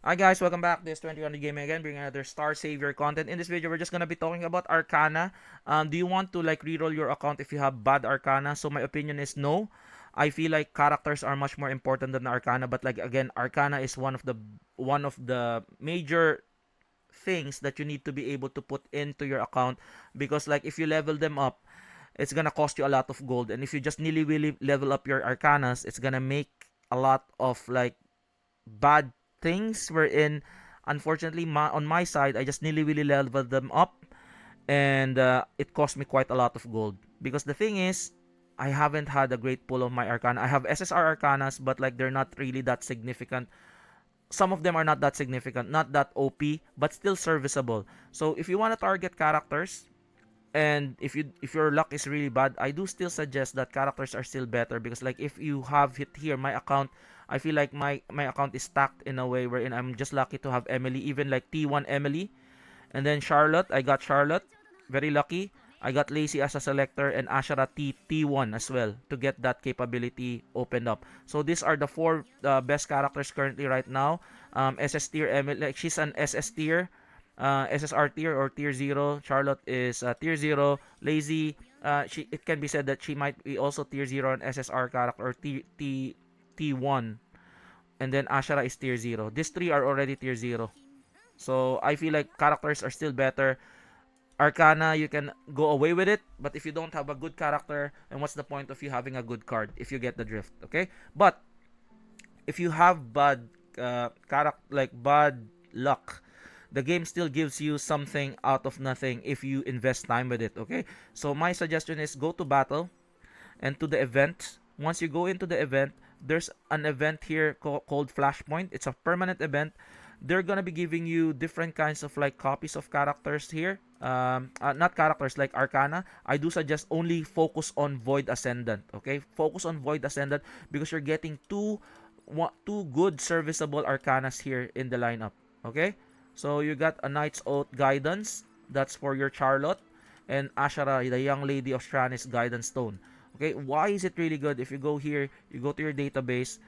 Hi guys, welcome back. This is 21 Gaming again, bringing another Star Savior content. In this video, we're just gonna be talking about Arcana. Do you want to like reroll your account if you have bad Arcana? So my opinion is no. I feel like characters are much more important than Arcana, but like again, Arcana is one of the major things that you need to be able to put into your account because like if you level them up, it's gonna cost you a lot of gold, and if you just nilly willy level up your Arcanas, it's gonna make a lot of like bad things wherein unfortunately on my side I just nilly willy leveled them up, and it cost me quite a lot of gold because the thing is I haven't had a great pull of my Arcana. I have SSR Arcanas, but like they're not really that significant. Some of them are not that significant, not that OP, but still serviceable. So if you want to target characters, and if your luck is really bad, I do still suggest that characters are still better because like if you have it here, my account, I feel like my account is stacked in a way wherein I'm just lucky to have Emily, even like T1 Emily, and then Charlotte. I got Charlotte, very lucky. I got Lacey as a selector and Ashara T1 as well to get that capability opened up. So these are the four best characters currently right now. SS tier Emily, like she's an SS tier, SSR tier or tier 0. Charlotte is tier 0. Lazy, she it can be said that she might be also tier 0 and SSR character or T1. And then Ashara is tier 0. These three are already tier 0. So I feel like characters are still better. Arcana, you can go away with it, but if you don't have a good character, then what's the point of you having a good card if you get the drift, okay? But if you have bad character, like bad luck, the game still gives you something out of nothing if you invest time with it, okay? So my suggestion is go to battle and to the event. Once you go into the event, there's an event here called Flashpoint. It's a permanent event. They're gonna be giving you different kinds of like copies of characters here. Not characters like Arcana. I do suggest only focus on Void Ascendant. Okay, focus on Void Ascendant because you're getting two good serviceable Arcanas here in the lineup. Okay, so you got a Knight's Oath Guidance. That's for your Charlotte, and Ashara, the Young Lady of Stranis Guidance Stone. Okay, why is it really good? If you go here, you go to your database,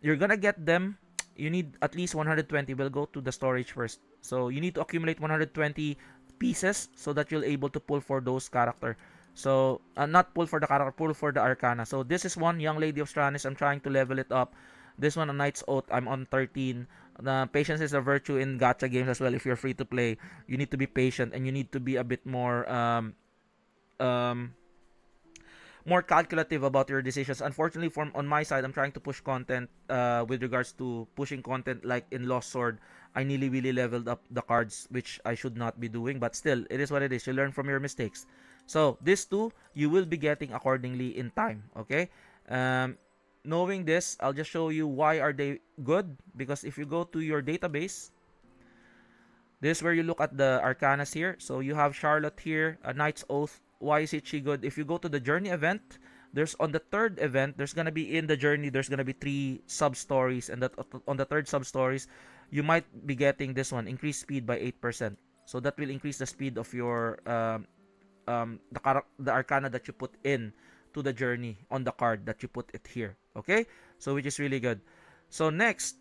you're gonna get them. You need at least 120. We'll go to the storage first. So you need to accumulate 120 pieces so that you'll able to pull for those character. So not pull for the character, pull for the Arcana. So this is one Young Lady of Stranis. I'm trying to level it up. This one a Knight's Oath. I'm on 13. The patience is a virtue in gacha games as well. If you're free to play, you need to be patient and you need to be a bit um, more calculative about your decisions. Unfortunately, from on my side, I'm trying to push content with regards to pushing content like in Lost Sword. I nearly really leveled up the cards, which I should not be doing, but still, it is what it is. You learn from your mistakes. So, these two, you will be getting accordingly in time, okay? Um, Knowing this, I'll just show you why are they good. Because if you go to your database, this is where you look at the Arcanas here. So you have Charlotte here, a Knight's Oath. Why is it she good? If you go to the Journey event, there's on the third event, there's gonna be in the Journey, there's gonna be three sub stories, and that on the third sub stories, you might be getting this one, increase speed by 8%. So that will increase the speed of your the Arcana that you put in to the Journey on the card that you put it here. Okay, so which is really good. So next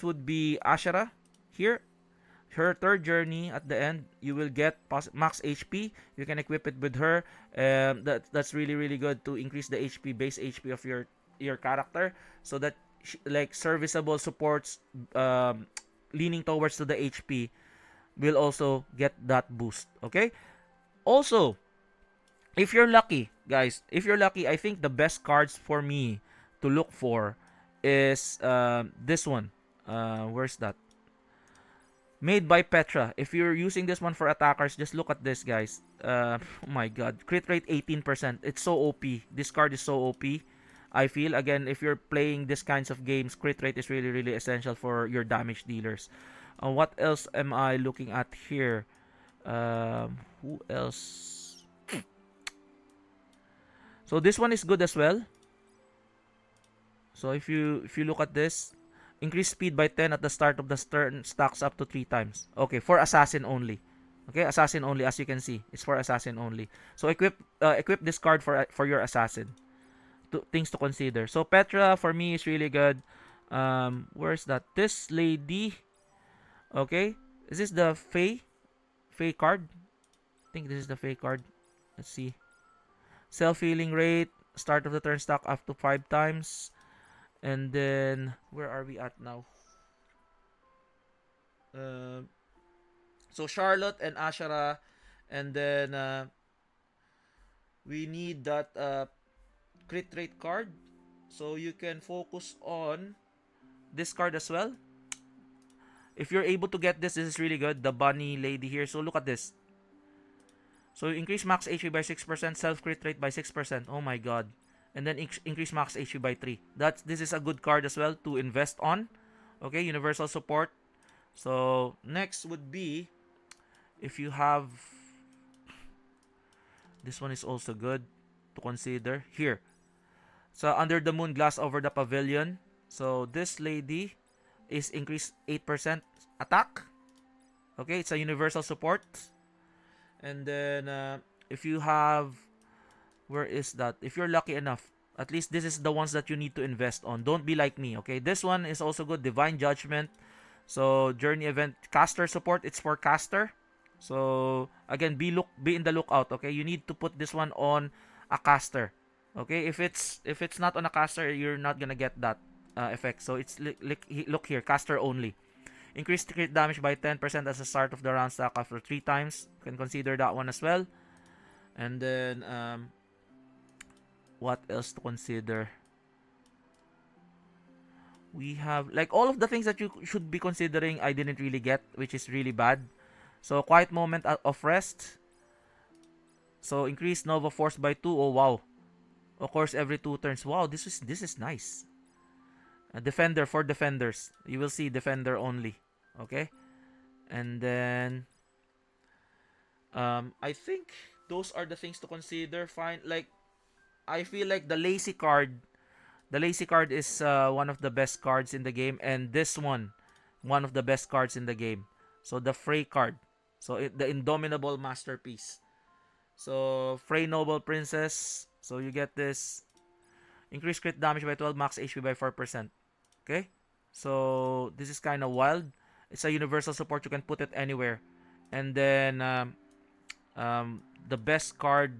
would be Ashara here. Her third journey at the end, you will get max HP. You can equip it with her. That's really really good to increase the HP base HP of your character, so that like serviceable supports leaning towards to the HP will also get that boost. Okay. Also, if you're lucky, guys, if you're lucky, I think the best cards for me to look for is this one. Where's that? Made by Petra. If you're using this one for attackers, just look at this, guys. Oh my god. Crit rate 18%. It's so OP. This card is so OP. I feel, again, if you're playing this kinds of games, crit rate is really, really essential for your damage dealers. What else am I looking at here? Who else? So this one is good as well. So if you look at this, increase speed by 10 at the start of the turn, stacks up to 3 times. Okay, for assassin only. Okay, assassin only, as you can see. It's for assassin only. So equip this card for your assassin. Things to consider. So Petra for me is really good. Where's that? This lady. Okay. Is this the Faye card? I think this is the Faye card. Let's see. Self-healing rate. Start of the turn stack up to 5 times. And then, where are we at now? Uh, so Charlotte and Ashara. And then, we need that crit rate card. So you can focus on this card as well. If you're able to get this is really good. The bunny lady here. So look at this. So increase max HP by 6%, self crit rate by 6%. Oh my god. And then increase max HP by 3. This is a good card as well to invest on. Okay, universal support. So next would be if you have this one is also good to consider here. So under the moon, glass over the pavilion. So this lady is increased 8% attack. Okay, it's a universal support. And then if you have, where is that? If you're lucky enough, at least this is the ones that you need to invest on. Don't be like me. Okay, this one is also good. Divine Judgment. So journey event caster support. It's for caster. So again, be in the lookout. Okay, you need to put this one on a caster. Okay, if it's not on a caster, you're not gonna get that effect. So it's look here, caster only. Increase crit damage by 10% as the start of the round stack after 3 times. You can consider that one as well. And then what else to consider? We have like all of the things that you should be considering. I didn't really get, which is really bad. So quiet moment of rest. So increase Nova Force by 2. Oh wow. Of course every 2 turns. Wow, this is nice. A defender for defenders. You will see defender only. Okay? And then I think those are the things to consider. Fine, like I feel like the lazy card is one of the best cards in the game, and this one of the best cards in the game. So the Frey card. So the Indomitable Masterpiece. So Frey Noble Princess. So you get this. Increase crit damage by 12, max HP by 4%. Okay? So this is kind of wild. It's a universal support. You can put it anywhere. And then the best card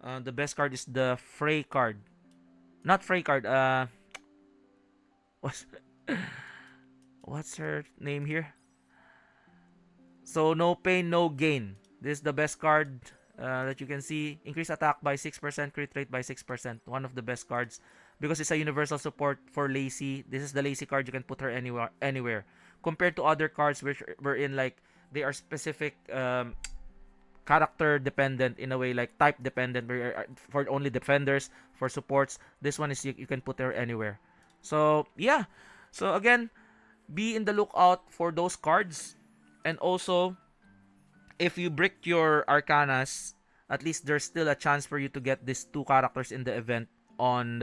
is the Frey card. Not Frey card. What's her name here? So no pain, no gain. This is the best card that you can see. Increase attack by 6%, crit rate by 6%. One of the best cards because it's a universal support for Lacy. This is the Lacy card. You can put her anywhere. Compared to other cards which were in like they are specific character dependent in a way, like type dependent for only defenders, for supports. This one is you can put her anywhere. So yeah. So again, be in the lookout for those cards. And also, if you brick your Arcanas, at least there's still a chance for you to get these 2 characters in the event on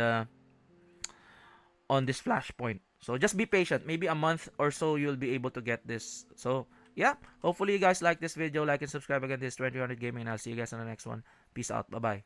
this flashpoint. So just be patient. Maybe a month or so you'll be able to get this. So yeah, hopefully you guys like this video. Like and subscribe again. This is 2000 Gaming, and I'll see you guys on the next one. Peace out. Bye bye.